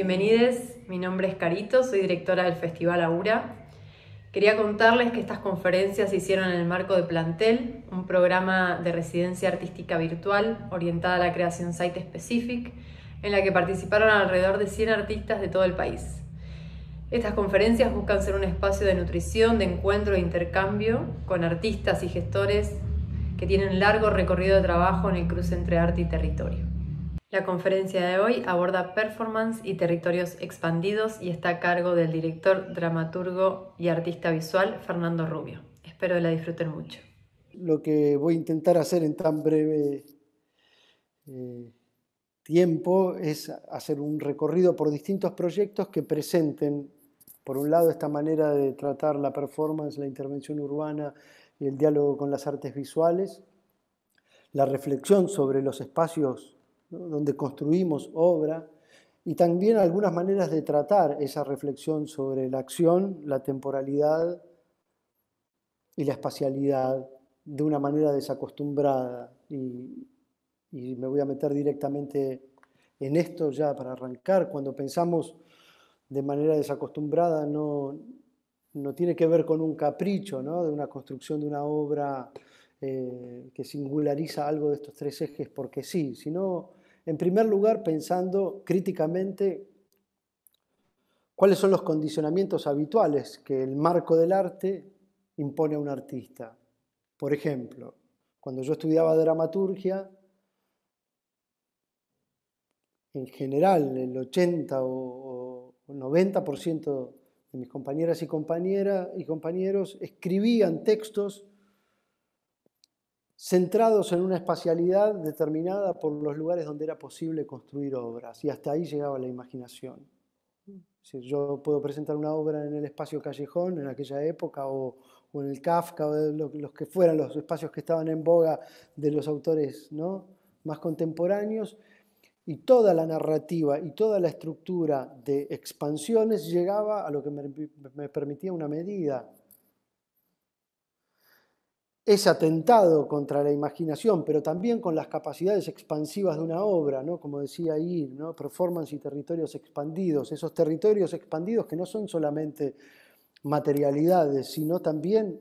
Bienvenidos, mi nombre es Carito, soy directora del Festival Aura. Quería contarles que estas conferencias se hicieron en el marco de Plantel, un programa de residencia artística virtual orientada a la creación Site Specific, en la que participaron alrededor de 100 artistas de todo el país. Estas conferencias buscan ser un espacio de nutrición, de encuentro e intercambio con artistas y gestores que tienen largo recorrido de trabajo en el cruce entre arte y territorio. La conferencia de hoy aborda performance y territorios expandidos y está a cargo del director, dramaturgo y artista visual Fernando Rubio. Espero que la disfruten mucho. Lo que voy a intentar hacer en tan breve tiempo es hacer un recorrido por distintos proyectos que presenten, por un lado, esta manera de tratar la performance, la intervención urbana y el diálogo con las artes visuales, la reflexión sobre los espacios, ¿no?, donde construimos obra, y también algunas maneras de tratar esa reflexión sobre la acción, la temporalidad y la espacialidad de una manera desacostumbrada. Y me voy a meter directamente en esto ya para arrancar. Cuando pensamos de manera desacostumbrada no tiene que ver con un capricho, ¿no?, de una construcción de una obra que singulariza algo de estos tres ejes porque sí, sino en primer lugar pensando críticamente cuáles son los condicionamientos habituales que el marco del arte impone a un artista. Por ejemplo, cuando yo estudiaba dramaturgia, en general el 80 o 90% de mis compañeras y compañeros escribían textos centrados en una espacialidad determinada por los lugares donde era posible construir obras, y hasta ahí llegaba la imaginación. Es decir, yo puedo presentar una obra en el espacio Callejón en aquella época, o en el Kafka, o los que fueran los espacios que estaban en boga de los autores, ¿no?, más contemporáneos, y toda la narrativa y toda la estructura de expansiones llegaba a lo que me permitía una medida. Ese atentado contra la imaginación, pero también con las capacidades expansivas de una obra, ¿no?, como decía ahí, ¿no?, performance y territorios expandidos, esos territorios expandidos que no son solamente materialidades, sino también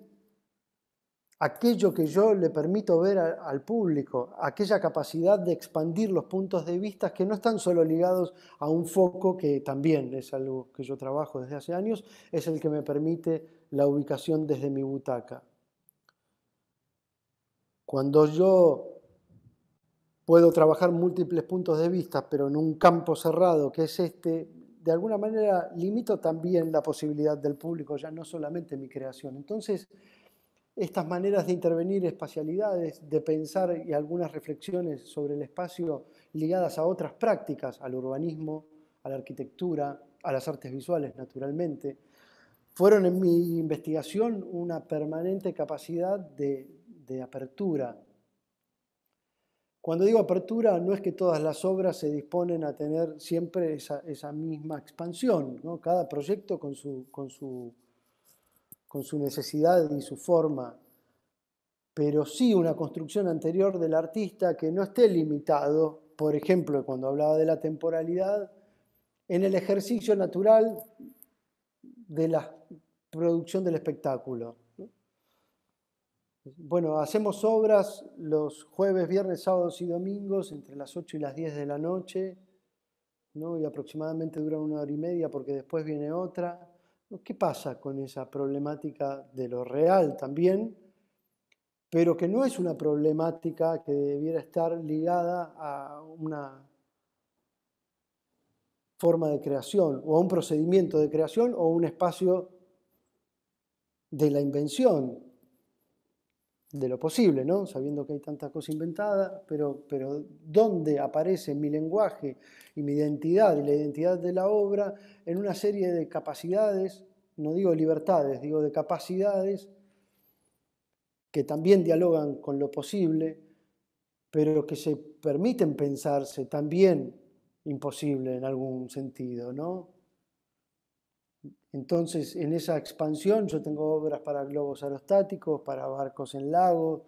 aquello que yo le permito ver al público, aquella capacidad de expandir los puntos de vista que no están solo ligados a un foco, que también es algo que yo trabajo desde hace años, es el que me permite la ubicación desde mi butaca. Cuando yo puedo trabajar múltiples puntos de vista, pero en un campo cerrado que es este, de alguna manera limito también la posibilidad del público, ya no solamente mi creación. Entonces, estas maneras de intervenir espacialidades, de pensar y algunas reflexiones sobre el espacio ligadas a otras prácticas, al urbanismo, a la arquitectura, a las artes visuales, naturalmente, fueron en mi investigación una permanente capacidad de apertura. Cuando digo apertura, no es que todas las obras se disponen a tener siempre esa misma expansión, ¿no? Cada proyecto con su necesidad y su forma, pero sí una construcción anterior del artista que no esté limitado, por ejemplo, cuando hablaba de la temporalidad, en el ejercicio natural de la producción del espectáculo. Bueno, hacemos obras los jueves, viernes, sábados y domingos entre las 8 y las 10 de la noche, ¿no?, y aproximadamente dura 1 hora y media porque después viene otra. ¿Qué pasa con esa problemática de lo real también, pero que no es una problemática que debiera estar ligada a una forma de creación o a un procedimiento de creación o un espacio de la invención de lo posible, ¿no?, sabiendo que hay tanta cosa inventada, pero ¿dónde aparece mi lenguaje y mi identidad y la identidad de la obra en una serie de capacidades, no digo libertades, digo de capacidades que también dialogan con lo posible, pero que se permiten pensarse también imposible en algún sentido, ¿no? Entonces, en esa expansión yo tengo obras para globos aerostáticos, para barcos en lagos,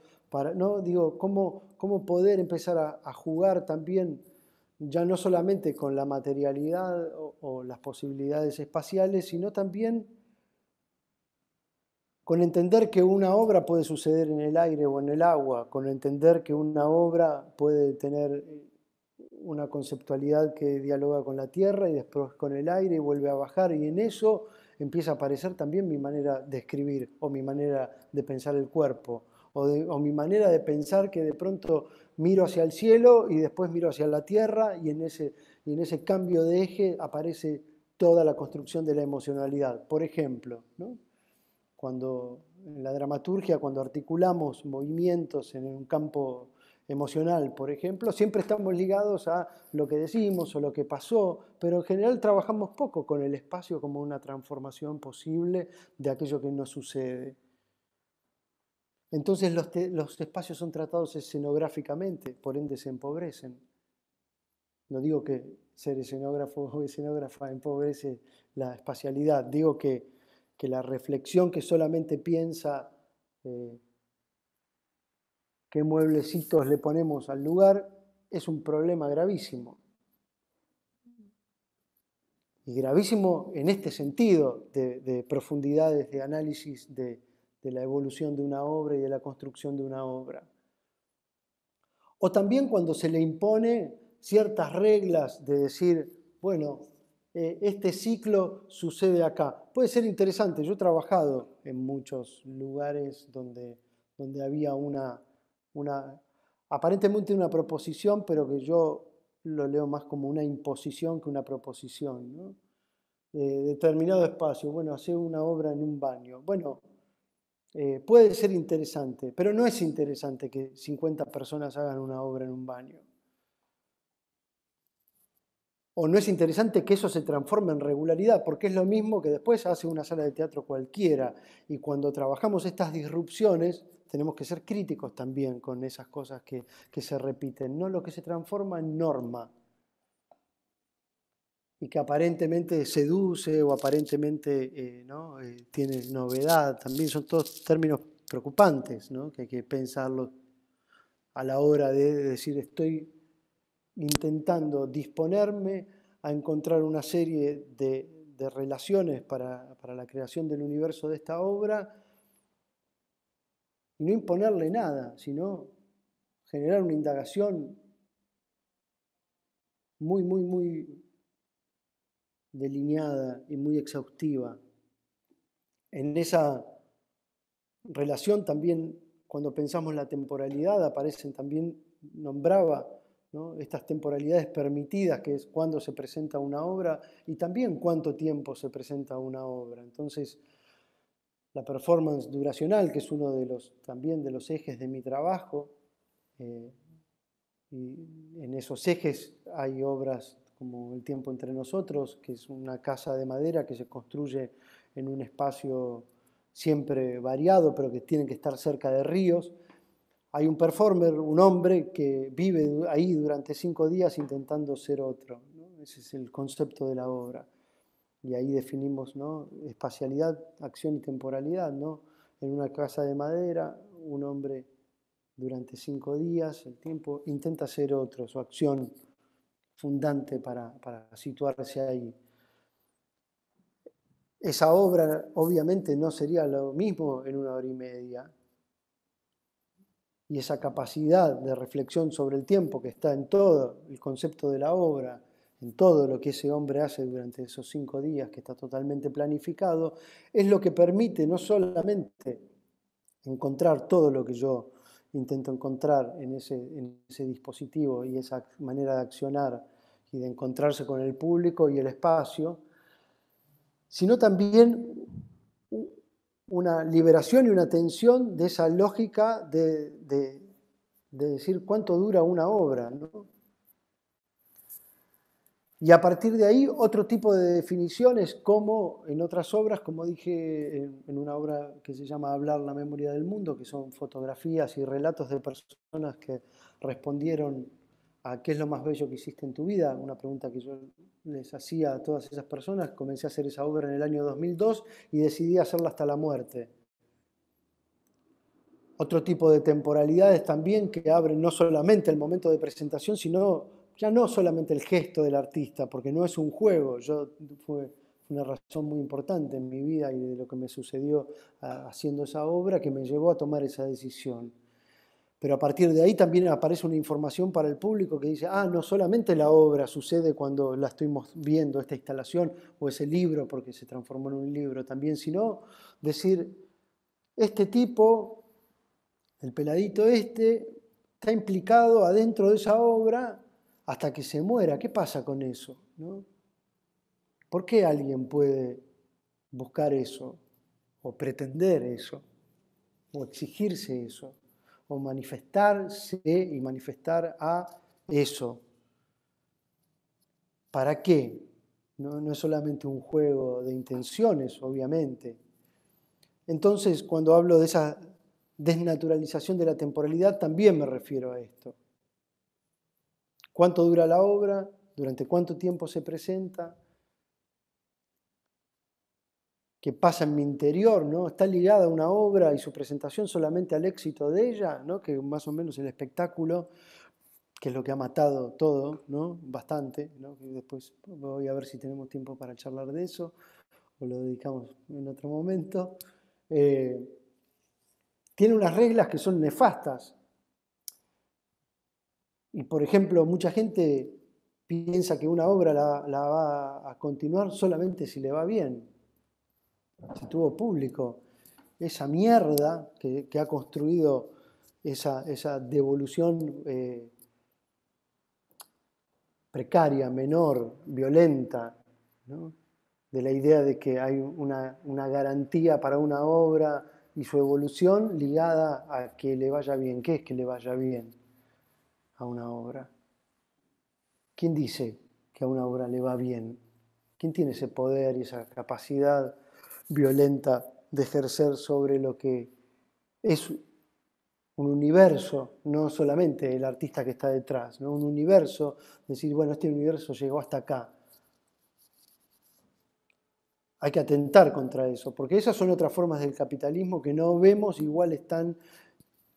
¿no? Digo, ¿cómo poder empezar a jugar también, ya no solamente con la materialidad o las posibilidades espaciales, sino también con entender que una obra puede suceder en el aire o en el agua, con entender que una obra puede tener una conceptualidad que dialoga con la tierra y después con el aire y vuelve a bajar, y en eso empieza a aparecer también mi manera de escribir o mi manera de pensar el cuerpo o mi manera de pensar que de pronto miro hacia el cielo y después miro hacia la tierra y en ese cambio de eje aparece toda la construcción de la emocionalidad. Por ejemplo, ¿no? Cuando en la dramaturgia, cuando articulamos movimientos en un campo emocional, por ejemplo, siempre estamos ligados a lo que decimos o lo que pasó, pero en general trabajamos poco con el espacio como una transformación posible de aquello que nos sucede. Entonces los espacios son tratados escenográficamente, por ende se empobrecen. No digo que ser escenógrafo o escenógrafa empobrece la espacialidad, digo que la reflexión que solamente piensa qué mueblecitos le ponemos al lugar es un problema gravísimo. Y gravísimo en este sentido de profundidades de análisis de la evolución de una obra y de la construcción de una obra. O también cuando se le impone ciertas reglas de decir, bueno, este ciclo sucede acá. Puede ser interesante, yo he trabajado en muchos lugares donde había aparentemente una proposición, pero que yo lo leo más como una imposición que una proposición, ¿no? Determinado espacio, bueno, hacer una obra en un baño. Bueno, puede ser interesante, pero no es interesante que 50 personas hagan una obra en un baño. O no es interesante que eso se transforme en regularidad, porque es lo mismo que después hace una sala de teatro cualquiera. Y cuando trabajamos estas disrupciones, tenemos que ser críticos también con esas cosas que se repiten, no lo que se transforma en norma y que aparentemente seduce o aparentemente ¿no? Tiene novedad. También son todos términos preocupantes, ¿no? Que hay que pensarlos a la hora de decir estoy intentando disponerme a encontrar una serie de relaciones para la creación del universo de esta obra y no imponerle nada, sino generar una indagación muy delineada y muy exhaustiva. En esa relación también, cuando pensamos la temporalidad, aparecen también, nombraba, ¿no? Estas temporalidades permitidas, que es cuándo se presenta una obra y también cuánto tiempo se presenta una obra. Entonces, la performance duracional, que es uno también de los ejes de mi trabajo, y en esos ejes hay obras como El tiempo entre nosotros, que es una casa de madera que se construye en un espacio siempre variado, pero que tienen que estar cerca de ríos. Hay un performer, un hombre que vive ahí durante 5 días intentando ser otro, ¿no? Ese es el concepto de la obra. Y ahí definimos, ¿no? Espacialidad, acción y temporalidad, ¿no? En una casa de madera, un hombre durante 5 días, el tiempo, intenta ser otro, su acción fundante para situarse ahí. Esa obra obviamente no sería lo mismo en 1 hora y media. Y esa capacidad de reflexión sobre el tiempo que está en todo el concepto de la obra, en todo lo que ese hombre hace durante esos 5 días, que está totalmente planificado, es lo que permite no solamente encontrar todo lo que yo intento encontrar en ese dispositivo y esa manera de accionar y de encontrarse con el público y el espacio, sino también una liberación y una tensión de esa lógica de decir cuánto dura una obra, ¿no? Y a partir de ahí otro tipo de definiciones, como en otras obras, como dije en una obra que se llama Hablar la memoria del mundo, que son fotografías y relatos de personas que respondieron a qué es lo más bello que hiciste en tu vida, una pregunta que yo les hacía a todas esas personas. Comencé a hacer esa obra en el año 2002 y decidí hacerla hasta la muerte. Otro tipo de temporalidades también que abren no solamente el momento de presentación, sino ya no solamente el gesto del artista, porque no es un juego, fue una razón muy importante en mi vida y de lo que me sucedió haciendo esa obra que me llevó a tomar esa decisión. Pero a partir de ahí también aparece una información para el público que dice, no solamente la obra sucede cuando la estuvimos viendo, esta instalación o ese libro, porque se transformó en un libro también, sino decir, este tipo, el peladito está implicado adentro de esa obra hasta que se muera. ¿Qué pasa con eso? ¿No? ¿Por qué alguien puede buscar eso, o pretender eso, o exigirse eso, o manifestarse y manifestar a eso? ¿Para qué? No es solamente un juego de intenciones, obviamente. Entonces, cuando hablo de esa desnaturalización de la temporalidad, también me refiero a esto. ¿Cuánto dura la obra? ¿Durante cuánto tiempo se presenta? ¿Qué pasa en mi interior? ¿No? ¿Está ligada una obra y su presentación solamente al éxito de ella? ¿No? Que más o menos el espectáculo, que es lo que ha matado todo, ¿no? Bastante, ¿no? Y después voy a ver si tenemos tiempo para charlar de eso, o lo dedicamos en otro momento. Tiene unas reglas que son nefastas. Y, por ejemplo, mucha gente piensa que una obra la va a continuar solamente si le va bien, si tuvo público. Esa mierda que ha construido esa devolución precaria, menor, violenta, ¿no? De la idea de que hay una garantía para una obra y su evolución ligada a que le vaya bien. ¿Qué es que le vaya bien a una obra? ¿Quién dice que a una obra le va bien? ¿Quién tiene ese poder y esa capacidad violenta de ejercer sobre lo que es un universo, no solamente el artista que está detrás, ¿no? Un universo, decir, bueno, este universo llegó hasta acá. Hay que atentar contra eso, porque esas son otras formas del capitalismo que no vemos, igual están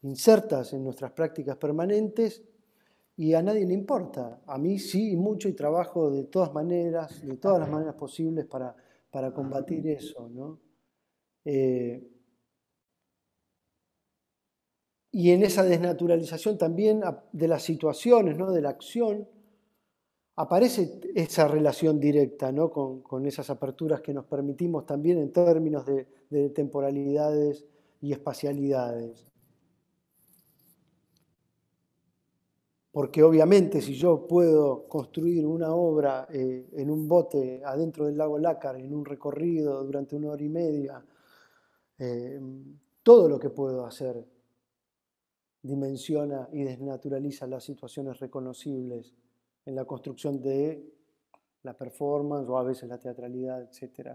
insertas en nuestras prácticas permanentes y a nadie le importa. A mí sí, y mucho, y trabajo de todas maneras, de todas las maneras posibles para combatir eso, ¿no? Y en esa desnaturalización también de las situaciones, ¿no? De la acción, aparece esa relación directa, ¿no? Con esas aperturas que nos permitimos también en términos de temporalidades y espacialidades. Porque obviamente si yo puedo construir una obra en un bote adentro del lago Lácar, en un recorrido durante 1 hora y media, todo lo que puedo hacer dimensiona y desnaturaliza las situaciones reconocibles en la construcción de la performance o a veces la teatralidad, etc.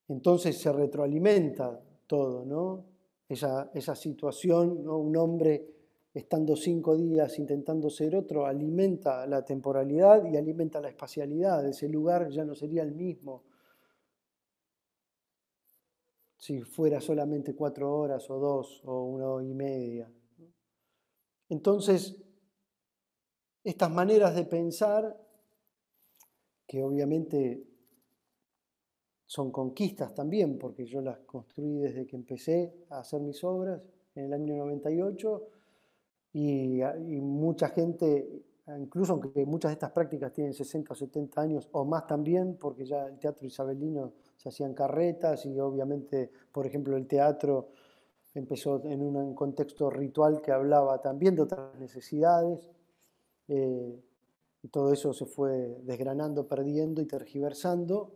Entonces se retroalimenta todo, ¿no? Esa situación, ¿no? Un hombre estando 5 días intentando ser otro, alimenta la temporalidad y alimenta la espacialidad. Ese lugar ya no sería el mismo si fuera solamente 4 horas o 2 o 1 hora y media. Entonces, estas maneras de pensar, que obviamente son conquistas también, porque yo las construí desde que empecé a hacer mis obras en el año 98, y mucha gente, incluso aunque muchas de estas prácticas tienen 60 o 70 años o más también, porque ya el teatro isabelino se hacían carretas y obviamente, por ejemplo, el teatro empezó en un contexto ritual que hablaba también de otras necesidades, y todo eso se fue desgranando, perdiendo y tergiversando.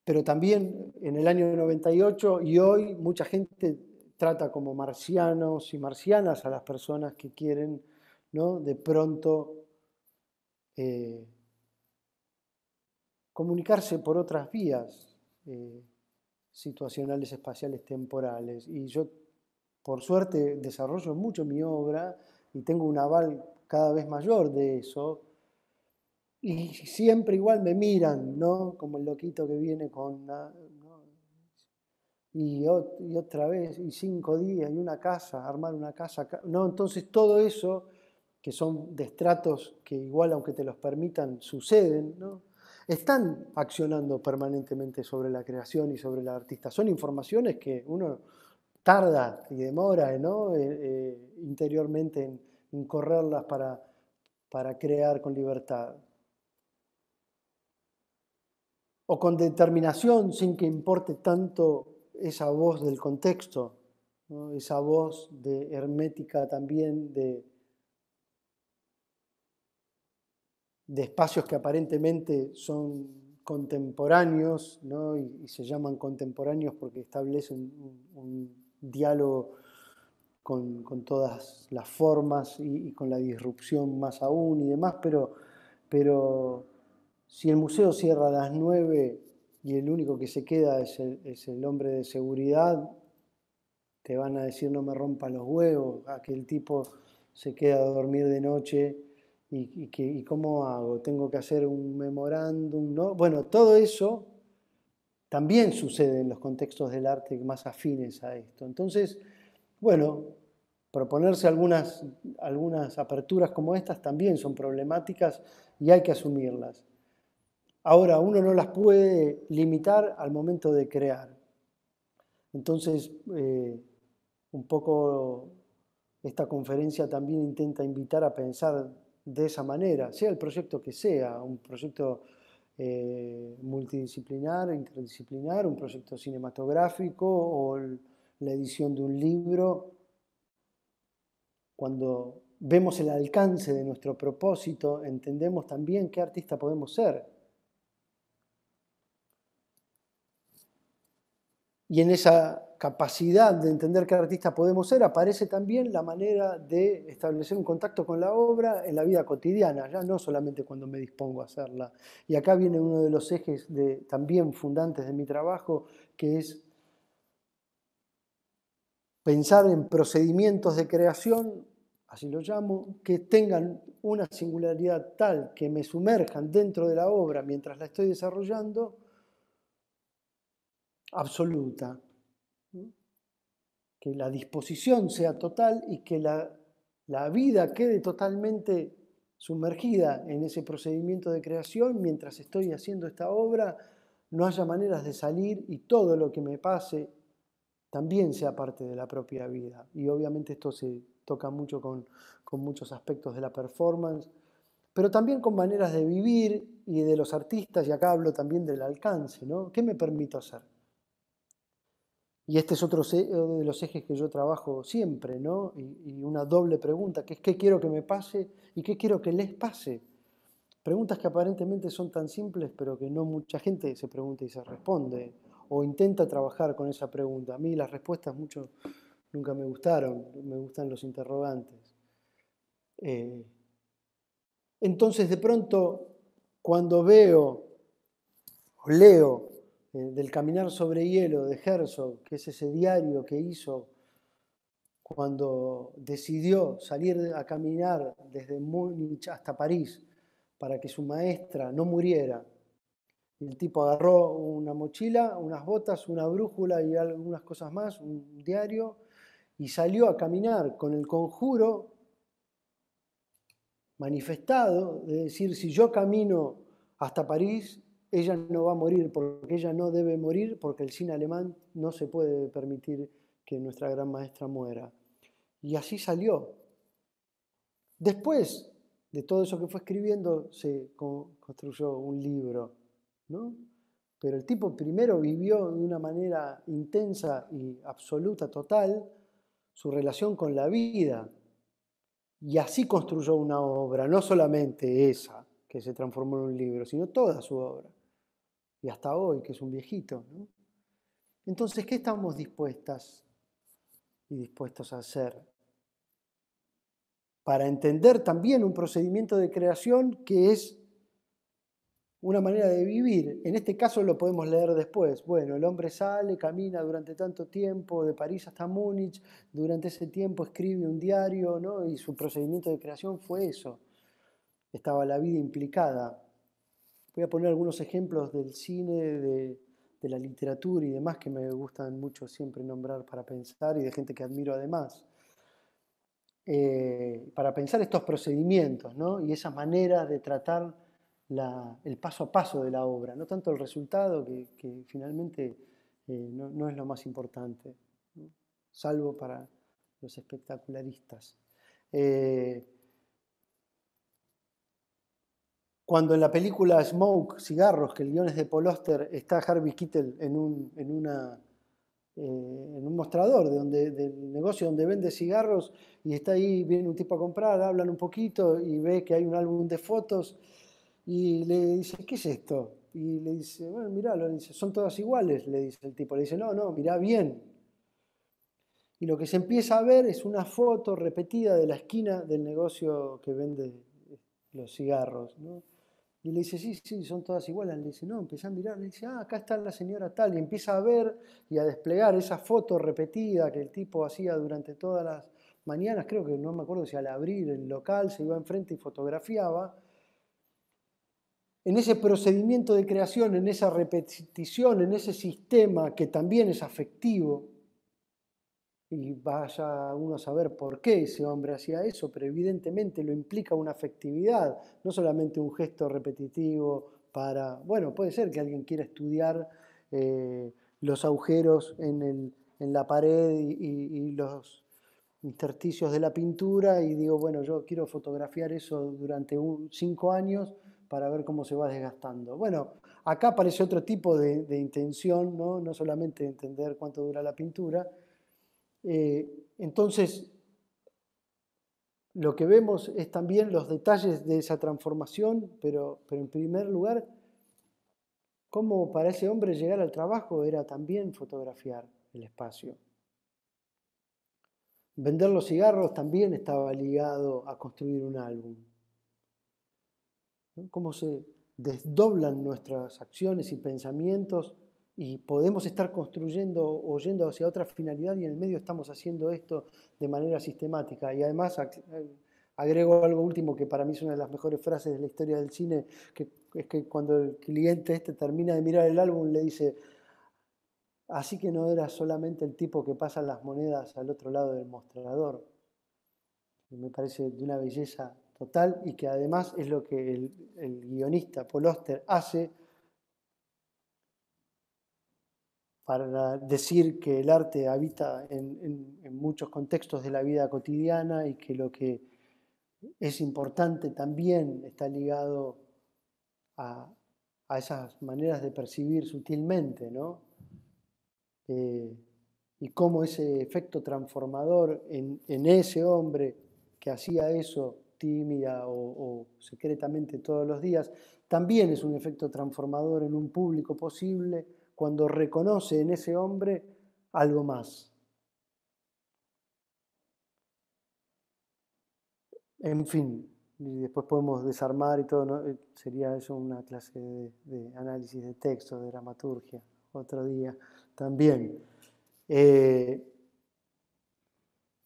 Pero también en el año 98 y hoy mucha gente trata como marcianos y marcianas a las personas que quieren, ¿no? De pronto comunicarse por otras vías situacionales, espaciales, temporales. Y yo, por suerte, desarrollo mucho mi obra y tengo un aval cada vez mayor de eso. Y siempre igual me miran, ¿no? Como el loquito que viene con... ¿no? y otra vez, y 5 días, y una casa, armar una casa. No, entonces todo eso, que son de estratos que igual aunque te los permitan, suceden, ¿no? Están accionando permanentemente sobre la creación y sobre el artista. Son informaciones que uno tarda y demora, ¿no? Interiormente en correrlas para crear con libertad. O con determinación, sin que importe tanto esa voz del contexto, ¿no? Esa voz de hermética también de espacios que aparentemente son contemporáneos, ¿no? Y se llaman contemporáneos porque establecen un diálogo con todas las formas y con la disrupción más aún y demás, pero si el museo cierra a las 9 y el único que se queda es el hombre de seguridad, te van a decir no me rompa los huevos, a que el tipo se queda a dormir de noche y ¿cómo hago? Tengo que hacer un memorándum, ¿no? Bueno, todo eso también sucede en los contextos del arte más afines a esto. Entonces, bueno, proponerse algunas aperturas como estas también son problemáticas y hay que asumirlas. Ahora, uno no las puede limitar al momento de crear. Entonces, un poco esta conferencia también intenta invitar a pensar de esa manera, sea el proyecto que sea, un proyecto multidisciplinar, interdisciplinar, un proyecto cinematográfico o la edición de un libro. Cuando vemos el alcance de nuestro propósito, entendemos también qué artista podemos ser. Y en esa capacidad de entender qué artista podemos ser, aparece también la manera de establecer un contacto con la obra en la vida cotidiana, ya no solamente cuando me dispongo a hacerla. Y acá viene uno de los ejes también fundantes de mi trabajo, que es pensar en procedimientos de creación, así lo llamo, que tengan una singularidad tal que me sumerjan dentro de la obra mientras la estoy desarrollando, absoluta. Que la disposición sea total y que la vida quede totalmente sumergida en ese procedimiento de creación mientras estoy haciendo esta obra, no haya maneras de salir y todo lo que me pase también sea parte de la propia vida. Y obviamente esto se toca mucho con muchos aspectos de la performance, pero también con maneras de vivir y de los artistas, y acá hablo también del alcance, ¿no? ¿Qué me permito hacer? Y este es otro de los ejes que yo trabajo siempre, ¿no? Y una doble pregunta, que es ¿qué quiero que me pase y qué quiero que les pase? Preguntas que aparentemente son tan simples, pero que no mucha gente se pregunta y se responde, o intenta trabajar con esa pregunta. A mí las respuestas mucho nunca me gustaron, me gustan los interrogantes. Entonces, de pronto, cuando veo o leo del Caminar sobre hielo de Herzog, que es ese diario que hizo cuando decidió salir a caminar desde Múnich hasta París para que su maestra no muriera. Y el tipo agarró una mochila, unas botas, una brújula y algunas cosas más, un diario, y salió a caminar con el conjuro manifestado de decir, si yo camino hasta París, ella no va a morir, porque ella no debe morir, porque el cine alemán no se puede permitir que nuestra gran maestra muera. Y así salió. Después de todo eso que fue escribiendo, se construyó un libro, ¿no? Pero el tipo primero vivió de una manera intensa y absoluta, total, su relación con la vida. Y así construyó una obra, no solamente esa que se transformó en un libro, sino toda su obra. Y hasta hoy, que es un viejito, ¿no? Entonces, ¿qué estamos dispuestas y dispuestos a hacer? Para entender también un procedimiento de creación que es una manera de vivir. En este caso lo podemos leer después. Bueno, el hombre sale, camina durante tanto tiempo, de París hasta Múnich, durante ese tiempo escribe un diario, ¿no? Y su procedimiento de creación fue eso. Estaba la vida implicada. Voy a poner algunos ejemplos del cine de la literatura y demás que me gustan mucho siempre nombrar para pensar y de gente que admiro además. Para pensar estos procedimientos, ¿no? Y esas maneras de tratar el paso a paso de la obra, no tanto el resultado, que finalmente no es lo más importante, ¿no? Salvo para los espectacularistas. Cuando en la película Smoke, Cigarros, que el guion es de Paul Auster, está Harvey Keitel en un mostrador del negocio donde vende cigarros y está ahí, viene un tipo a comprar, hablan un poquito y ve que hay un álbum de fotos y le dice, ¿qué es esto? Y le dice, bueno, mirá, le dice, son todas iguales, le dice el tipo. Le dice, no, mirá bien. Y lo que se empieza a ver es una foto repetida de la esquina del negocio que vende los cigarros, ¿no? Y le dice, sí, son todas iguales. Le dice, no, empieza a mirar, le dice, acá está la señora tal. Y empieza a ver y a desplegar esa foto repetida que el tipo hacía durante todas las mañanas. Creo que no me acuerdo si al abrir el local se iba enfrente y fotografiaba. En ese procedimiento de creación, en esa repetición, en ese sistema que también es afectivo, y vaya uno a saber por qué ese hombre hacía eso, pero evidentemente lo implica una afectividad, no solamente un gesto repetitivo para, bueno, puede ser que alguien quiera estudiar los agujeros en la pared y los intersticios de la pintura y digo, bueno, yo quiero fotografiar eso durante 5 años para ver cómo se va desgastando. Bueno, acá aparece otro tipo de intención, ¿no? No solamente entender cuánto dura la pintura. Entonces, lo que vemos es también los detalles de esa transformación, pero en primer lugar, cómo para ese hombre llegar al trabajo era también fotografiar el espacio. Vender los cigarros también estaba ligado a construir un álbum, ¿no? Cómo se desdoblan nuestras acciones y pensamientos y podemos estar construyendo o yendo hacia otra finalidad y en el medio estamos haciendo esto de manera sistemática. Y además agrego algo último que para mí es una de las mejores frases de la historia del cine, que es que cuando el cliente termina de mirar el álbum le dice, así que no era solamente el tipo que pasa las monedas al otro lado del mostrador. Y me parece de una belleza total y que además es lo que el guionista Paul Auster hace para decir que el arte habita en muchos contextos de la vida cotidiana y que lo que es importante también está ligado a esas maneras de percibir sutilmente, ¿no? Y cómo ese efecto transformador en ese hombre que hacía eso tímida o secretamente todos los días, también es un efecto transformador en un público posible cuando reconoce en ese hombre algo más. En fin, y después podemos desarmar y todo, ¿no? Sería eso una clase de análisis de texto, de dramaturgia, otro día también.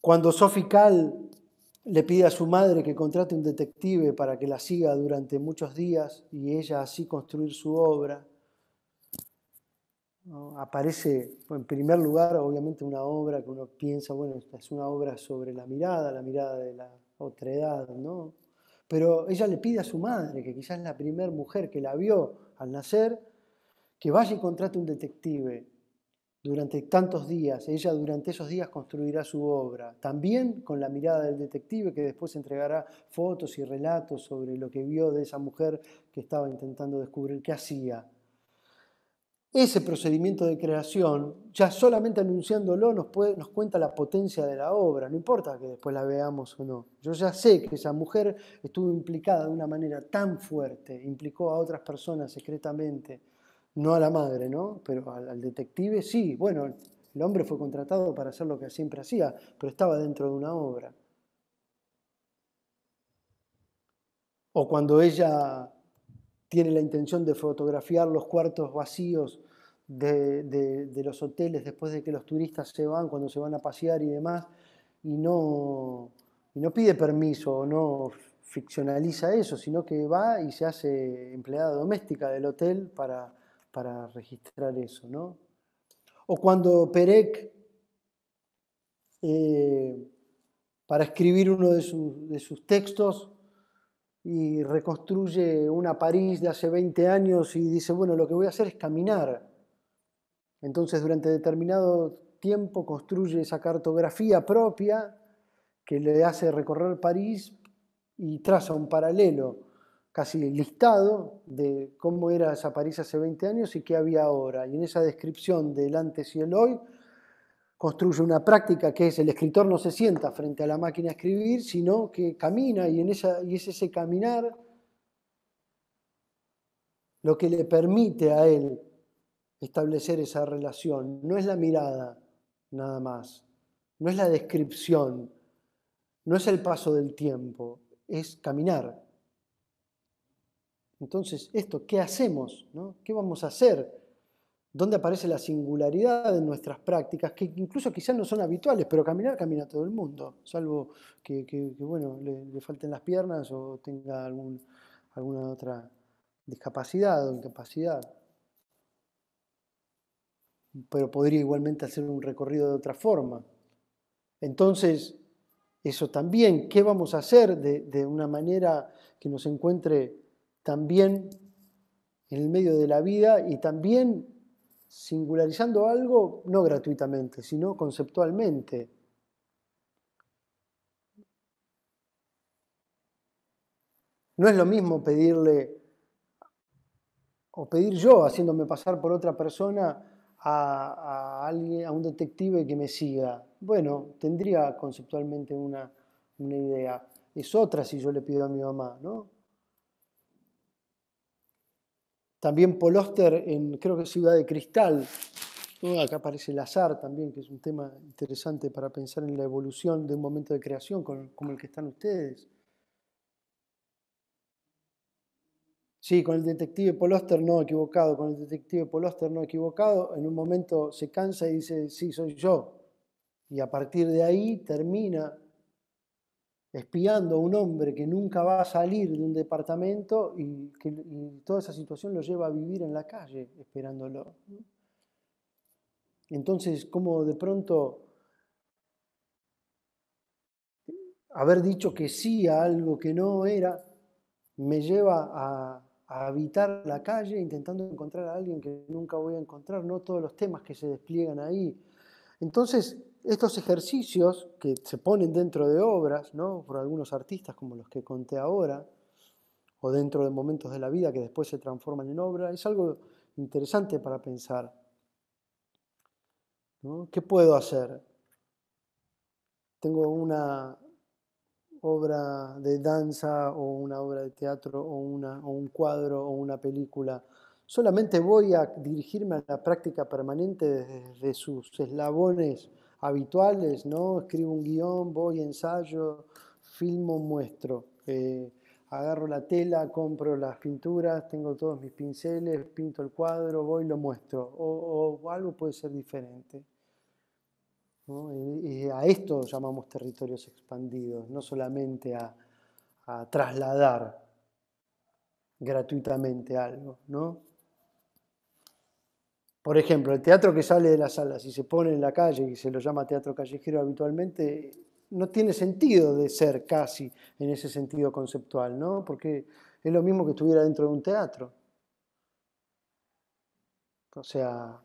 Cuando Sophie Calle le pide a su madre que contrate un detective para que la siga durante muchos días y ella así construir su obra, ¿no? Aparece, en primer lugar, obviamente una obra que uno piensa, bueno, esta es una obra sobre la mirada de la otredad, ¿no? Pero ella le pide a su madre, que quizás es la primera mujer que la vio al nacer, que vaya y contrate un detective durante tantos días. Ella durante esos días construirá su obra, también con la mirada del detective que después entregará fotos y relatos sobre lo que vio de esa mujer que estaba intentando descubrir qué hacía. Ese procedimiento de creación, ya solamente anunciándolo, nos cuenta la potencia de la obra, no importa que después la veamos o no. Yo ya sé que esa mujer estuvo implicada de una manera tan fuerte, implicó a otras personas secretamente, no a la madre, ¿no? Pero al detective sí. Bueno, el hombre fue contratado para hacer lo que siempre hacía, pero estaba dentro de una obra. O cuando ella tiene la intención de fotografiar los cuartos vacíos de los hoteles después de que los turistas se van, cuando se van a pasear y demás, y no pide permiso o no ficcionaliza eso, sino que va y se hace empleada doméstica del hotel para para registrar eso, ¿no? O cuando Perec, para escribir uno de sus textos, y reconstruye una París de hace 20 años y dice, bueno, lo que voy a hacer es caminar. Entonces, durante determinado tiempo construye esa cartografía propia que le hace recorrer París y traza un paralelo casi listado de cómo era esa París hace 20 años y qué había ahora. Y en esa descripción del antes y el hoy, construye una práctica que es el escritor no se sienta frente a la máquina a escribir, sino que camina y es ese caminar lo que le permite a él establecer esa relación. No es la mirada nada más, no es la descripción, no es el paso del tiempo, es caminar. Entonces, ¿qué hacemos? ¿No? ¿Qué vamos a hacer? ¿Dónde aparece la singularidad en nuestras prácticas? Que incluso quizás no son habituales, pero caminar camina todo el mundo, salvo que bueno, le falten las piernas o tenga alguna otra discapacidad o incapacidad. Pero podría igualmente hacer un recorrido de otra forma. Entonces, eso también, ¿qué vamos a hacer de una manera que nos encuentre también en el medio de la vida y también singularizando algo, no gratuitamente, sino conceptualmente? No es lo mismo pedirle, o pedir yo, haciéndome pasar por otra persona, a alguien, a un detective que me siga. Bueno, tendría conceptualmente una idea. Es otra si yo le pido a mi mamá, ¿no? También Paul Auster en, creo que Ciudad de Cristal, ¿no? Acá aparece el azar también, que es un tema interesante para pensar en la evolución de un momento de creación como el que están ustedes. Sí, con el detective Paul Auster no equivocado, con el detective Paul Auster no equivocado, en un momento se cansa y dice, sí, soy yo. Y a partir de ahí termina espiando a un hombre que nunca va a salir de un departamento y toda esa situación lo lleva a vivir en la calle esperándolo. Entonces, como de pronto haber dicho que sí a algo que no era, me lleva a habitar la calle intentando encontrar a alguien que nunca voy a encontrar, no todos los temas que se despliegan ahí. Entonces, estos ejercicios que se ponen dentro de obras, ¿no? Por algunos artistas como los que conté ahora, o dentro de momentos de la vida que después se transforman en obra, es algo interesante para pensar, ¿no? ¿Qué puedo hacer? Tengo una obra de danza o una obra de teatro o un cuadro o una película. Solamente voy a dirigirme a la práctica permanente desde sus eslabones habituales, ¿no? Escribo un guión, voy, ensayo, filmo, muestro. Agarro la tela, compro las pinturas, tengo todos mis pinceles, pinto el cuadro, voy, lo muestro. O algo puede ser diferente, ¿no? Y a esto llamamos territorios expandidos, no solamente a trasladar gratuitamente algo, ¿no? Por ejemplo, el teatro que sale de las salas y se pone en la calle y se lo llama teatro callejero habitualmente, no tiene sentido de ser casi en ese sentido conceptual, ¿no? Porque es lo mismo que estuviera dentro de un teatro. O sea,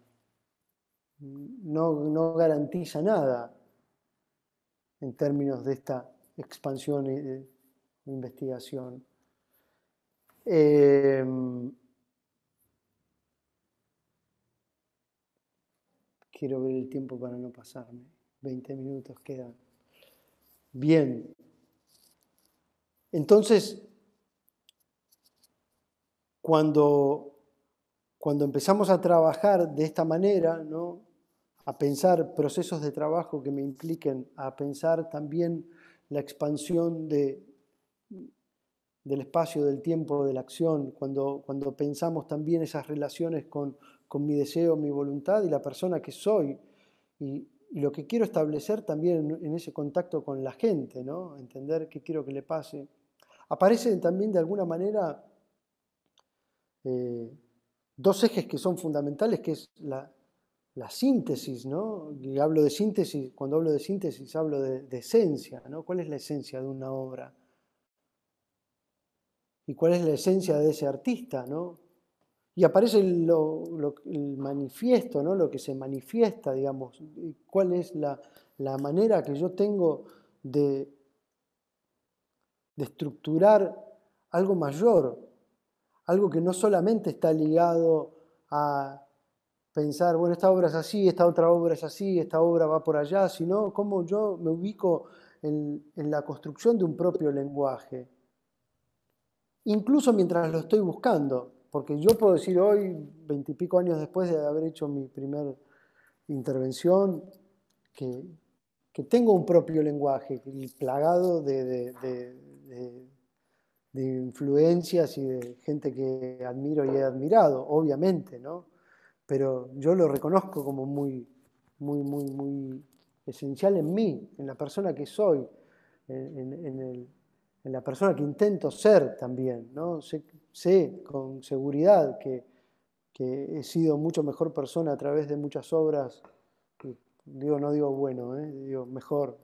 no garantiza nada en términos de esta expansión e investigación. Quiero ver el tiempo para no pasarme. 20 minutos quedan. Bien. Entonces, cuando empezamos a trabajar de esta manera, ¿no? A pensar procesos de trabajo que me impliquen, a pensar también la expansión del espacio, del tiempo, de la acción, cuando pensamos también esas relaciones con mi deseo, mi voluntad y la persona que soy, y lo que quiero establecer también en ese contacto con la gente, ¿no? Entender qué quiero que le pase. Aparece también de alguna manera dos ejes que son fundamentales, que es la síntesis, ¿no? Y hablo de síntesis, cuando hablo de síntesis hablo de esencia, ¿no? ¿Cuál es la esencia de una obra? ¿Y cuál es la esencia de ese artista, ¿no? Y aparece el manifiesto, ¿no? Lo que se manifiesta, digamos. ¿Cuál es la manera que yo tengo de estructurar algo mayor? Algo que no solamente está ligado a pensar, bueno, esta obra es así, esta otra obra es así, esta obra va por allá, sino cómo yo me ubico en la construcción de un propio lenguaje. Incluso mientras lo estoy buscando, porque yo puedo decir hoy, 20 y pico años después de haber hecho mi primera intervención, que, que tengo un propio lenguaje plagado de influencias y de gente que admiro y he admirado, obviamente, ¿no? Pero yo lo reconozco como muy esencial en mí, en la persona que soy, en la persona que intento ser también, ¿no? Sé con seguridad que he sido mucho mejor persona a través de muchas obras, no digo bueno, digo mejor,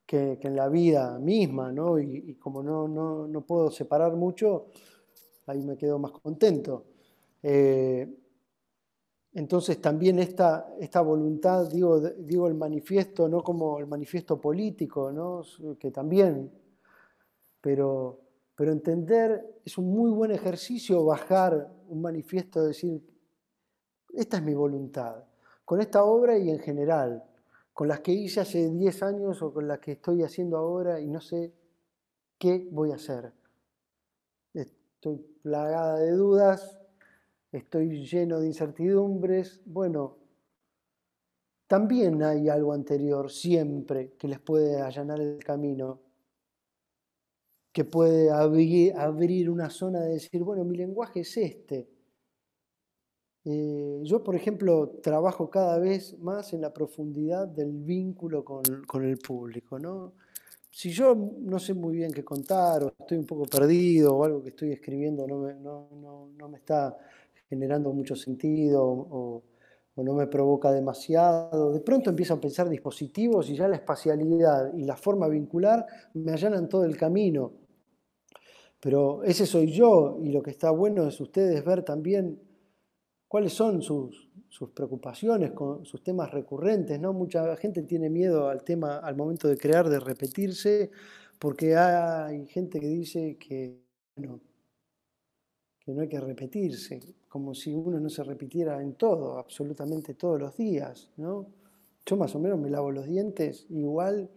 que en la vida misma, ¿no? Y como no puedo separar mucho, ahí me quedo más contento. Entonces también esta voluntad, digo el manifiesto, no como el manifiesto político, ¿no? Que también, pero entender, es un muy buen ejercicio bajar un manifiesto, decir, esta es mi voluntad, con esta obra y en general, con las que hice hace 10 años o con las que estoy haciendo ahora y no sé qué voy a hacer. Estoy plagada de dudas, estoy lleno de incertidumbres. Bueno, también hay algo anterior siempre que les puede allanar el camino, que puede abrir una zona de decir, bueno, mi lenguaje es este. Yo, por ejemplo, trabajo cada vez más en la profundidad del vínculo con el público, ¿no? Si yo no sé muy bien qué contar, o estoy un poco perdido, o algo que estoy escribiendo no me está generando mucho sentido, o no me provoca demasiado, de pronto empiezo a pensar dispositivos y ya la espacialidad y la forma vincular me allanan todo el camino. Pero ese soy yo, y lo que está bueno es ustedes ver también cuáles son sus preocupaciones, con sus temas recurrentes, ¿no? Mucha gente tiene miedo al tema, al momento de crear, de repetirse, porque hay gente que dice bueno, que no hay que repetirse, como si uno no se repitiera en todo, absolutamente todos los días, ¿no? Yo más o menos me lavo los dientes igual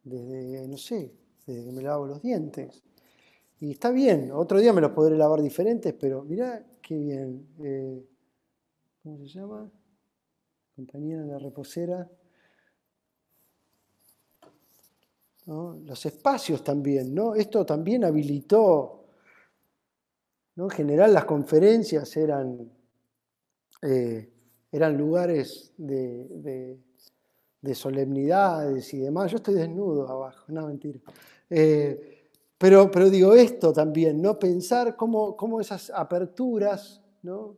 desde, no sé, desde que me lavo los dientes. Y está bien, otro día me los podré lavar diferentes, pero mirá qué bien. ¿Cómo se llama? Compañera en la reposera. ¿No? Los espacios también, ¿no? Esto también habilitó, ¿no? En general las conferencias eran lugares de solemnidades y demás. Yo estoy desnudo abajo, no, mentira. Pero digo esto también, ¿no? Pensar cómo esas aperturas, ¿no?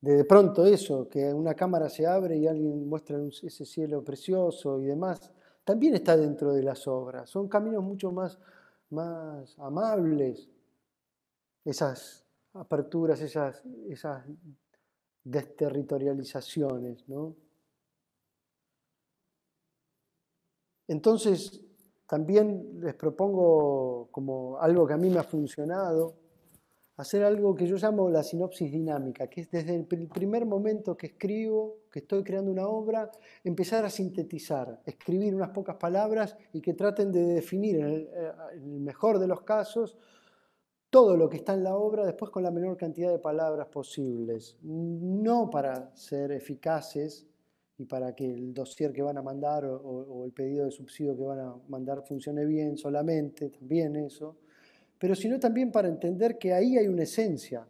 De pronto eso, que una cámara se abre y alguien muestra ese cielo precioso y demás, también está dentro de las obras. Son caminos mucho más amables, esas aperturas, esas desterritorializaciones, ¿no? Entonces, también les propongo como algo que a mí me ha funcionado, hacer algo que yo llamo la sinopsis dinámica, que es desde el primer momento que escribo, que estoy creando una obra, empezar a sintetizar, escribir unas pocas palabras y que traten de definir, en el mejor de los casos, todo lo que está en la obra, después con la menor cantidad de palabras posibles. No para ser eficaces y para que el dossier que van a mandar o el pedido de subsidio que van a mandar funcione bien solamente, también eso, pero sino también para entender que ahí hay una esencia.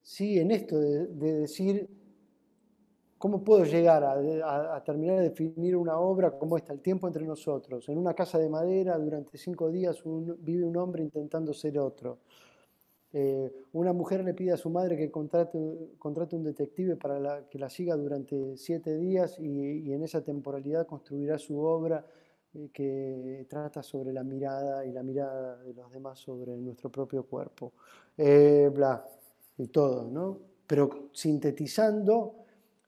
Sí, en esto de decir, ¿cómo puedo llegar a terminar de definir una obra como esta, El tiempo entre nosotros? En una casa de madera, durante 5 días vive un hombre intentando ser otro. Una mujer le pide a su madre que contrate un detective para que la siga durante 7 días y en esa temporalidad construirá su obra que trata sobre la mirada y la mirada de los demás sobre nuestro propio cuerpo. Bla, y todo, ¿no? Pero sintetizando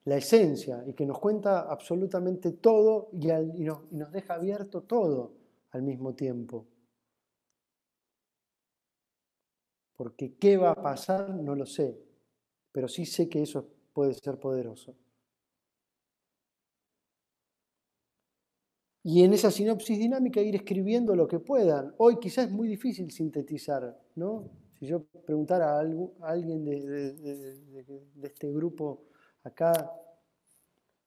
la esencia y que nos cuenta absolutamente todo y nos deja abierto todo al mismo tiempo. Porque qué va a pasar no lo sé, pero sí sé que eso puede ser poderoso. Y en esa sinopsis dinámica ir escribiendo lo que puedan. Hoy quizás es muy difícil sintetizar, ¿no? Si yo preguntara a alguien de este grupo acá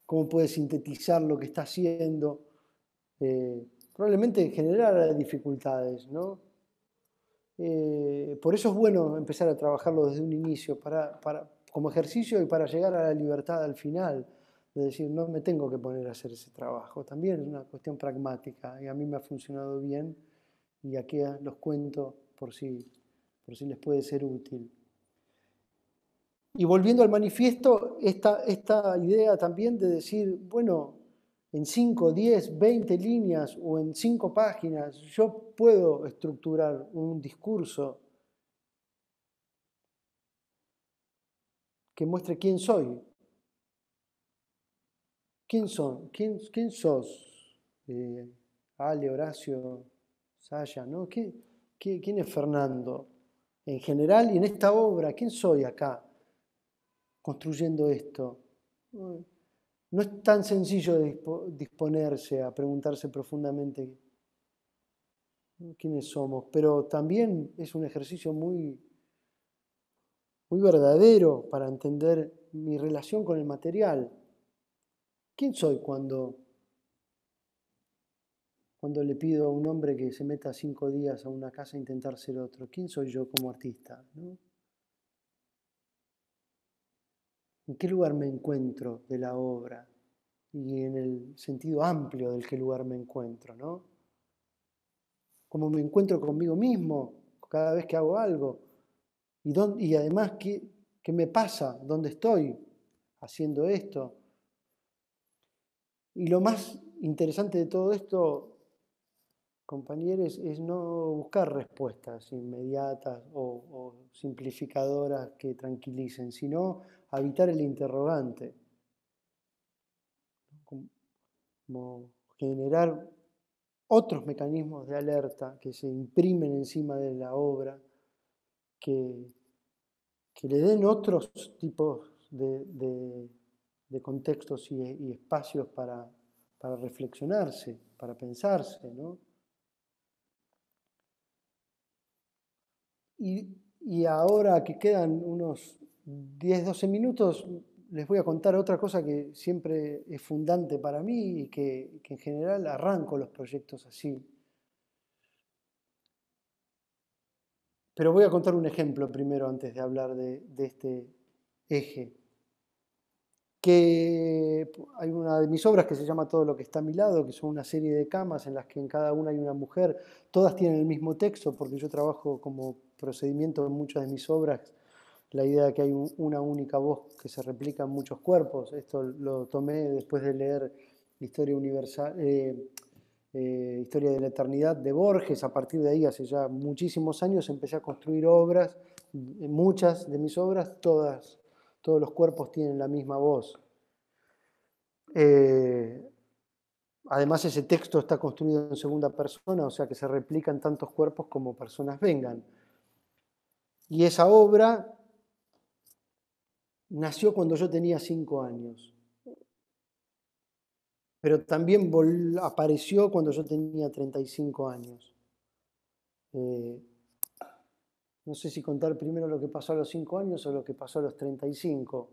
cómo puede sintetizar lo que está haciendo, probablemente generara dificultades, ¿no? Por eso es bueno empezar a trabajarlo desde un inicio, como ejercicio y para llegar a la libertad al final, de decir, no me tengo que poner a hacer ese trabajo. También es una cuestión pragmática y a mí me ha funcionado bien y aquí los cuento por si les puede ser útil. Y volviendo al manifiesto, esta idea también de decir, bueno, en 5, 10, 20 líneas o en 5 páginas, yo puedo estructurar un discurso que muestre quién soy. ¿Quién sos? Ale, Horacio, Saya, ¿no? ¿Quién es Fernando? En general y en esta obra, ¿quién soy acá construyendo esto? No es tan sencillo disponerse a preguntarse profundamente quiénes somos, pero también es un ejercicio muy verdadero para entender mi relación con el material. ¿Quién soy cuando le pido a un hombre que se meta 5 días a una casa a intentar ser otro? ¿Quién soy yo como artista? ¿No? ¿En qué lugar me encuentro de la obra? Y en el sentido amplio del qué lugar me encuentro, ¿no? ¿Cómo me encuentro conmigo mismo cada vez que hago algo? Y además, ¿qué me pasa? ¿Dónde estoy haciendo esto? Y lo más interesante de todo esto, compañeros, es no buscar respuestas inmediatas o simplificadoras que tranquilicen, sino habitar el interrogante, como generar otros mecanismos de alerta que se imprimen encima de la obra, que le den otros tipos de contextos y espacios para reflexionarse, para pensarse, ¿no? Y ahora que quedan unos 10, 12 minutos, les voy a contar otra cosa que siempre es fundante para mí y que en general arranco los proyectos así. Pero voy a contar un ejemplo primero antes de hablar de este eje. Que hay una de mis obras que se llama Todo lo que está a mi lado, que son una serie de camas en las que en cada una hay una mujer, todas tienen el mismo texto, porque yo trabajo como procedimiento en muchas de mis obras, la idea de que hay una única voz que se replica en muchos cuerpos. Esto lo tomé después de leer Historia Universal, Historia de la Eternidad de Borges. A partir de ahí, hace ya muchísimos años, empecé a construir obras, muchas de mis obras, todos los cuerpos tienen la misma voz. Además, ese texto está construido en segunda persona, o sea que se replican tantos cuerpos como personas vengan. Y esa obra nació cuando yo tenía 5 años, pero también apareció cuando yo tenía 35 años. No sé si contar primero lo que pasó a los 5 años o lo que pasó a los 35.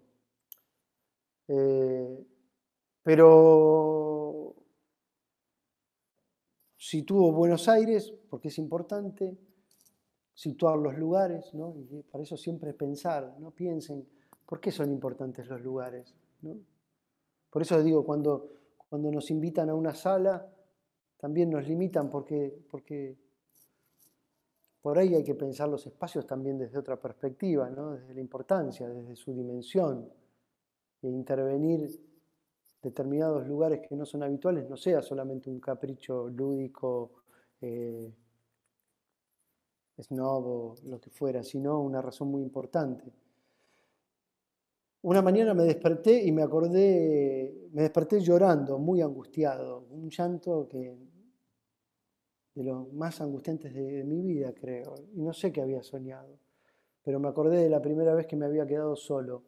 Pero sitúo Buenos Aires porque es importante situar los lugares, ¿no? Y para eso siempre pensar, ¿no? Piensen, ¿por qué son importantes los lugares? ¿No? Por eso digo, cuando nos invitan a una sala, también nos limitan porque por ahí hay que pensar los espacios también desde otra perspectiva, ¿no? Desde la importancia, desde su dimensión, e intervenir determinados lugares que no son habituales no sea solamente un capricho lúdico, snob o lo que fuera, sino una razón muy importante. Una mañana me desperté y me desperté llorando, muy angustiado, un llanto de los más angustiantes de mi vida, creo, y no sé qué había soñado, pero me acordé de la primera vez que me había quedado solo,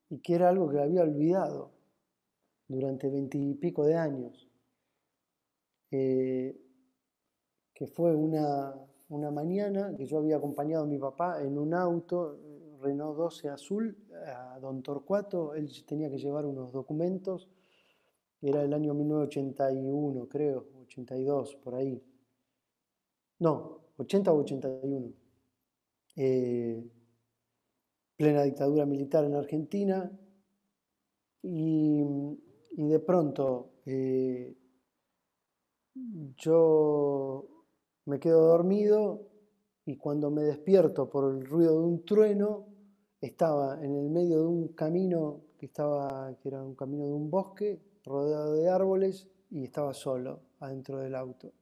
y que era algo que había olvidado durante 20 y pico de años, que fue una mañana que yo había acompañado a mi papá en un auto Renault 12 azul a Don Torcuato. Él tenía que llevar unos documentos, era el año 1981, creo, 82, por ahí. No, 80 o 81. Plena dictadura militar en Argentina, y de pronto yo me quedo dormido y cuando me despierto por el ruido de un trueno, estaba en el medio de un camino que era un camino de un bosque rodeado de árboles y estaba solo adentro del auto.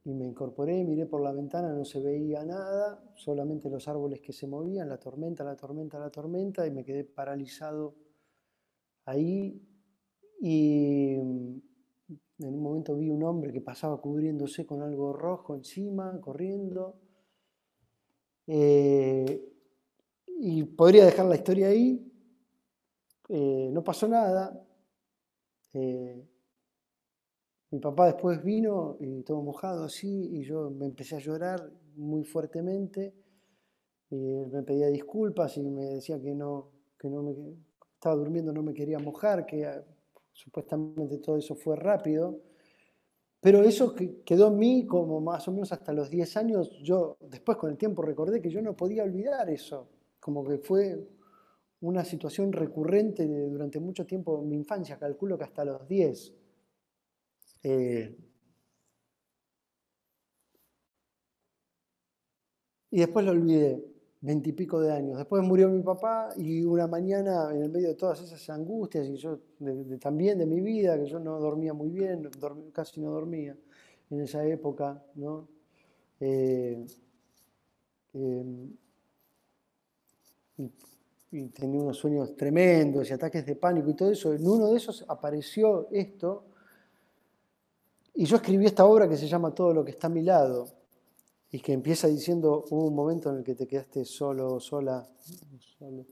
Y me incorporé, miré por la ventana, no se veía nada, solamente los árboles que se movían, la tormenta, la tormenta, la tormenta, y me quedé paralizado ahí. Y en un momento vi un hombre que pasaba cubriéndose con algo rojo encima, corriendo. Y podría dejar la historia ahí. No pasó nada. Mi papá después vino y todo mojado así, y yo me empecé a llorar muy fuertemente. Y él me pedía disculpas y me decía que estaba durmiendo, no me quería mojar, que supuestamente todo eso fue rápido. Pero eso quedó en mí como más o menos hasta los 10 años. Yo después con el tiempo recordé que yo no podía olvidar eso, como que fue una situación recurrente durante mucho tiempo en mi infancia, calculo que hasta los 10. Y después lo olvidé, 20 y pico de años. Después murió mi papá y una mañana, en el medio de todas esas angustias, y yo también de mi vida, que yo no dormía muy bien, casi no dormía en esa época, ¿no? Y tenía unos sueños tremendos y ataques de pánico y todo eso. En uno de esos apareció esto, y yo escribí esta obra que se llama Todo lo que está a mi lado, y que empieza diciendo: hubo un momento en el que te quedaste solo, sola, solo.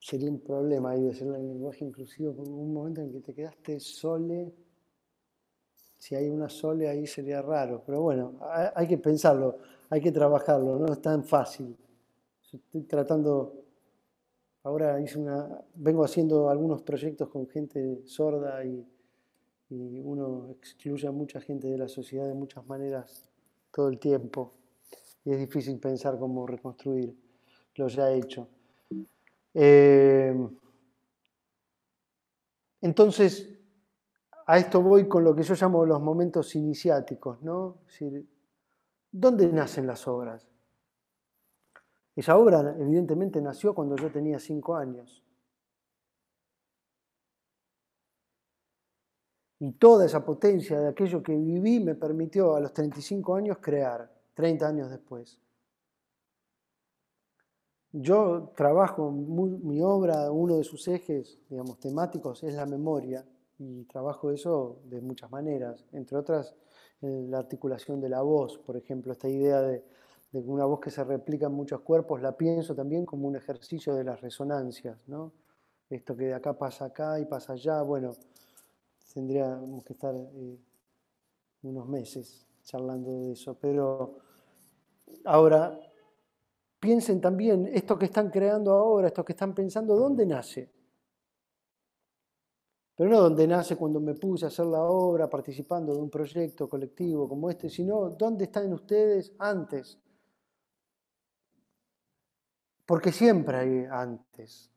Sería un problema ahí decirlo en lenguaje inclusivo, porque hubo un momento en el que te quedaste sole. Si hay una sole ahí sería raro, pero bueno, hay que pensarlo, hay que trabajarlo, no es tan fácil. Estoy tratando, ahora vengo haciendo algunos proyectos con gente sorda y uno excluye a mucha gente de la sociedad de muchas maneras todo el tiempo. Y es difícil pensar cómo reconstruir lo ya hecho. Entonces, a esto voy con lo que yo llamo los momentos iniciáticos, ¿no? Es decir, ¿dónde nacen las obras? Esa obra evidentemente nació cuando yo tenía 5 años. Y toda esa potencia de aquello que viví me permitió a los 35 años crear, 30 años después. Yo trabajo, mi obra, uno de sus ejes, digamos, temáticos es la memoria, y trabajo eso de muchas maneras, entre otras la articulación de la voz, por ejemplo, esta idea de una voz que se replica en muchos cuerpos, la pienso también como un ejercicio de las resonancias, ¿no? Esto que de acá pasa acá y pasa allá, bueno, tendríamos que estar unos meses charlando de eso, pero ahora piensen también, esto que están creando ahora, esto que están pensando, ¿dónde nace? Pero no dónde nace cuando me puse a hacer la obra, participando de un proyecto colectivo como este, sino dónde están ustedes antes. Porque siempre hay antes.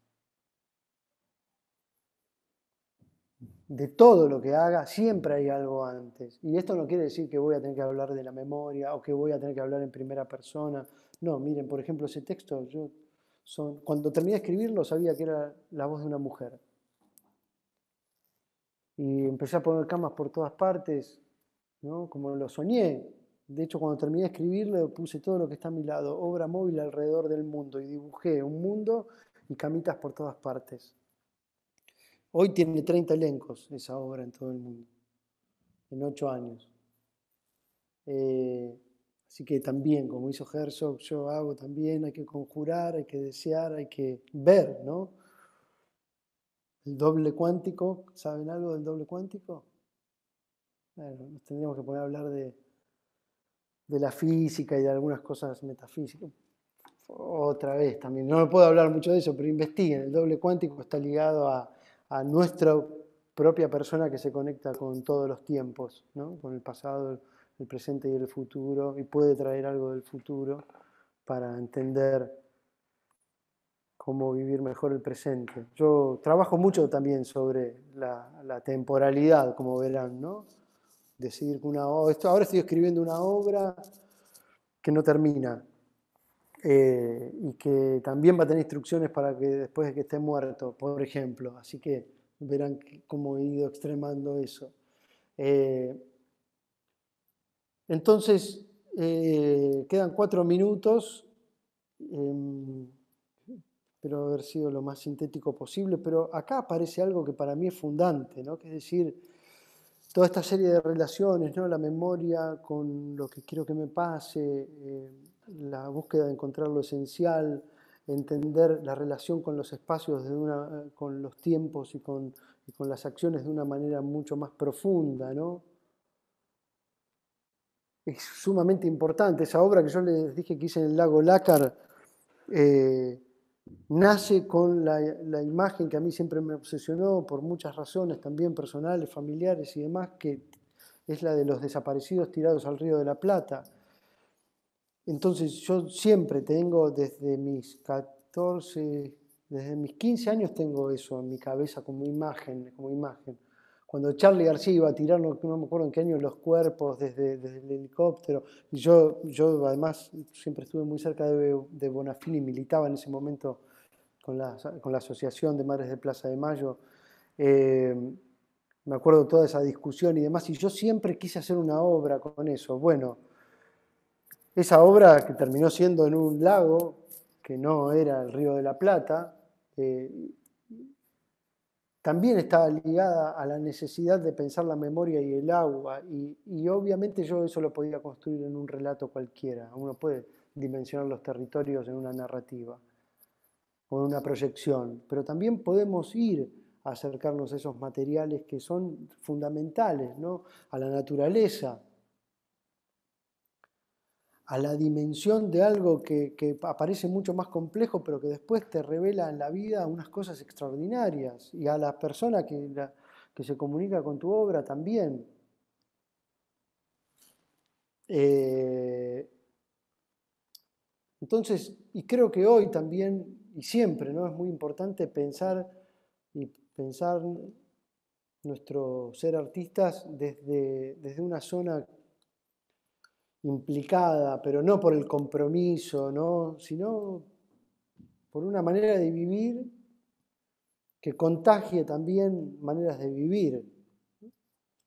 de todo lo que haga, siempre hay algo antes. Y esto no quiere decir que voy a tener que hablar de la memoria o que voy a tener que hablar en primera persona. No, miren, por ejemplo, ese texto, cuando terminé de escribirlo sabía que era la voz de una mujer. Y empecé a poner camas por todas partes, ¿no? Como lo soñé. De hecho, cuando terminé de escribirlo, puse todo lo que está a mi lado, obra móvil alrededor del mundo, y dibujé un mundo y camitas por todas partes. Hoy tiene 30 elencos esa obra en todo el mundo, en 8 años. Así que también, como hizo Herzog, yo hago también, hay que conjurar, hay que desear, hay que ver, ¿no? El doble cuántico, ¿saben algo del doble cuántico? Bueno, nos tendríamos que poner a hablar de la física y de algunas cosas metafísicas. Otra vez también, no puedo hablar mucho de eso, pero investiguen. El doble cuántico está ligado a nuestra propia persona que se conecta con todos los tiempos, ¿no? Con el pasado, el presente y el futuro, y puede traer algo del futuro para entender cómo vivir mejor el presente. Yo trabajo mucho también sobre la temporalidad, como verán, ¿no? Decidir que ahora estoy escribiendo una obra que no termina, y que también va a tener instrucciones para que después de que esté muerto, por ejemplo. Así que verán cómo he ido extremando eso. Entonces, quedan 4 minutos. Espero haber sido lo más sintético posible, pero acá aparece algo que para mí es fundante, ¿no? Que es decir, toda esta serie de relaciones, ¿no? La memoria con lo que quiero que me pase, la búsqueda de encontrar lo esencial, entender la relación con los espacios, con los tiempos y con las acciones de una manera mucho más profunda, ¿no? Es sumamente importante. Esa obra que yo les dije que hice en el lago Lácar, nace con la imagen que a mí siempre me obsesionó por muchas razones, también personales, familiares y demás, que es la de los desaparecidos tirados al Río de la Plata. Entonces yo siempre tengo desde mis 15 años tengo eso en mi cabeza como imagen. Cuando Charly García iba a tirar, no me acuerdo en qué año, los cuerpos desde el helicóptero, y yo además siempre estuve muy cerca de Bonafini, militaba en ese momento con la Asociación de Madres de Plaza de Mayo. Me acuerdo de toda esa discusión y demás, y yo siempre quise hacer una obra con eso. Bueno, esa obra que terminó siendo en un lago, que no era el Río de la Plata, también estaba ligada a la necesidad de pensar la memoria y el agua, y obviamente yo eso lo podía construir en un relato cualquiera. Uno puede dimensionar los territorios en una narrativa o en una proyección, pero también podemos ir a acercarnos a esos materiales que son fundamentales, ¿no? A la naturaleza, a la dimensión de algo que aparece mucho más complejo, pero que después te revela en la vida unas cosas extraordinarias, y a la persona que se comunica con tu obra también. Entonces, y creo que hoy también, y siempre, ¿no? Es muy importante pensar nuestro ser artistas desde una zona implicada, pero no por el compromiso, ¿no? Sino por una manera de vivir que contagie también maneras de vivir.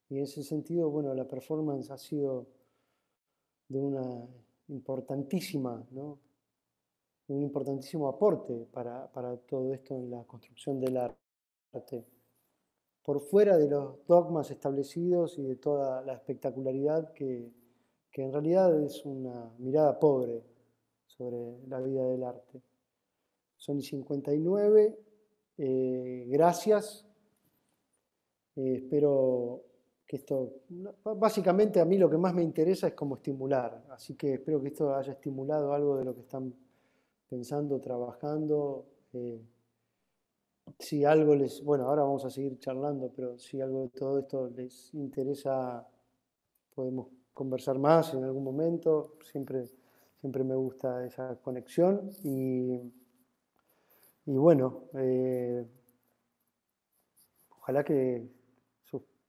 Y en ese sentido, bueno, la performance ha sido de una importantísima, ¿no? Un importantísimo aporte para todo esto en la construcción del arte. Por fuera de los dogmas establecidos y de toda la espectacularidad que en realidad es una mirada pobre sobre la vida del arte. Son 59, gracias. Espero que esto, básicamente a mí lo que más me interesa es cómo estimular, así que espero que esto haya estimulado algo de lo que están pensando, trabajando. Si algo bueno, ahora vamos a seguir charlando, pero si algo de todo esto les interesa, podemos conversar más en algún momento. Siempre me gusta esa conexión y bueno, ojalá que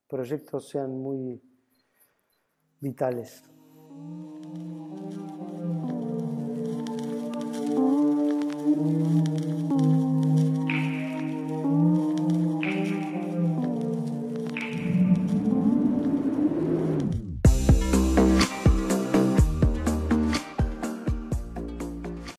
proyectos sean muy vitales.